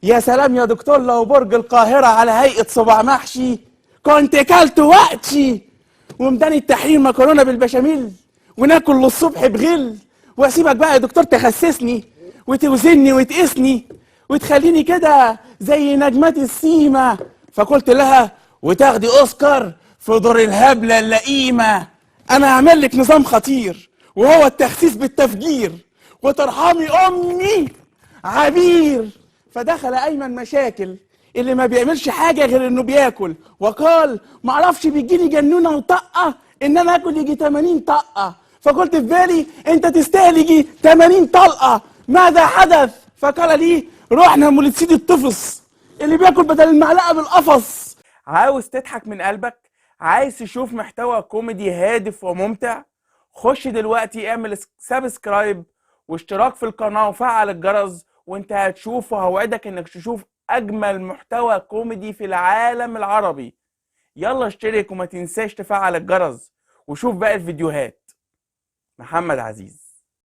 يا سلام يا دكتور، لو برج القاهرة على هيئة صباع محشي كنت كلت وقتي، ومداني التحرير مكرونة بالبشاميل، وناكل للصبح بغل. واسيبك بقى يا دكتور تخسسني وتوزني وتقيسني وتخليني كده زي نجمات السيما. فقلت لها وتاخدي اوسكار في دور الهبلة اللئيمة. انا هعمل لك نظام خطير، وهو التخسيس بالتفجير، وترحمي امي عبير. فدخل ايمن مشاكل اللي ما بيعملش حاجه غير انه بياكل، وقال معرفش بيجيلي جنونه وطقه ان انا اكل يجي 80 طقه. فقلت في بالي انت تستاهل يجي 80 طلقه. ماذا حدث؟ فقال لي رحنا مولد سيدي الطفص اللي بياكل بدل المعلقه بالقفص. عاوز تضحك من قلبك؟ عايز تشوف محتوى كوميدي هادف وممتع؟ خش دلوقتي اعمل سبسكرايب واشتراك في القناة وفعل الجرس، وانت هتشوف، وهوعدك انك تشوف اجمل محتوى كوميدي في العالم العربي. يلا اشترك وما تنساش تفعل الجرس وشوف باقي الفيديوهات. محمد عزيز.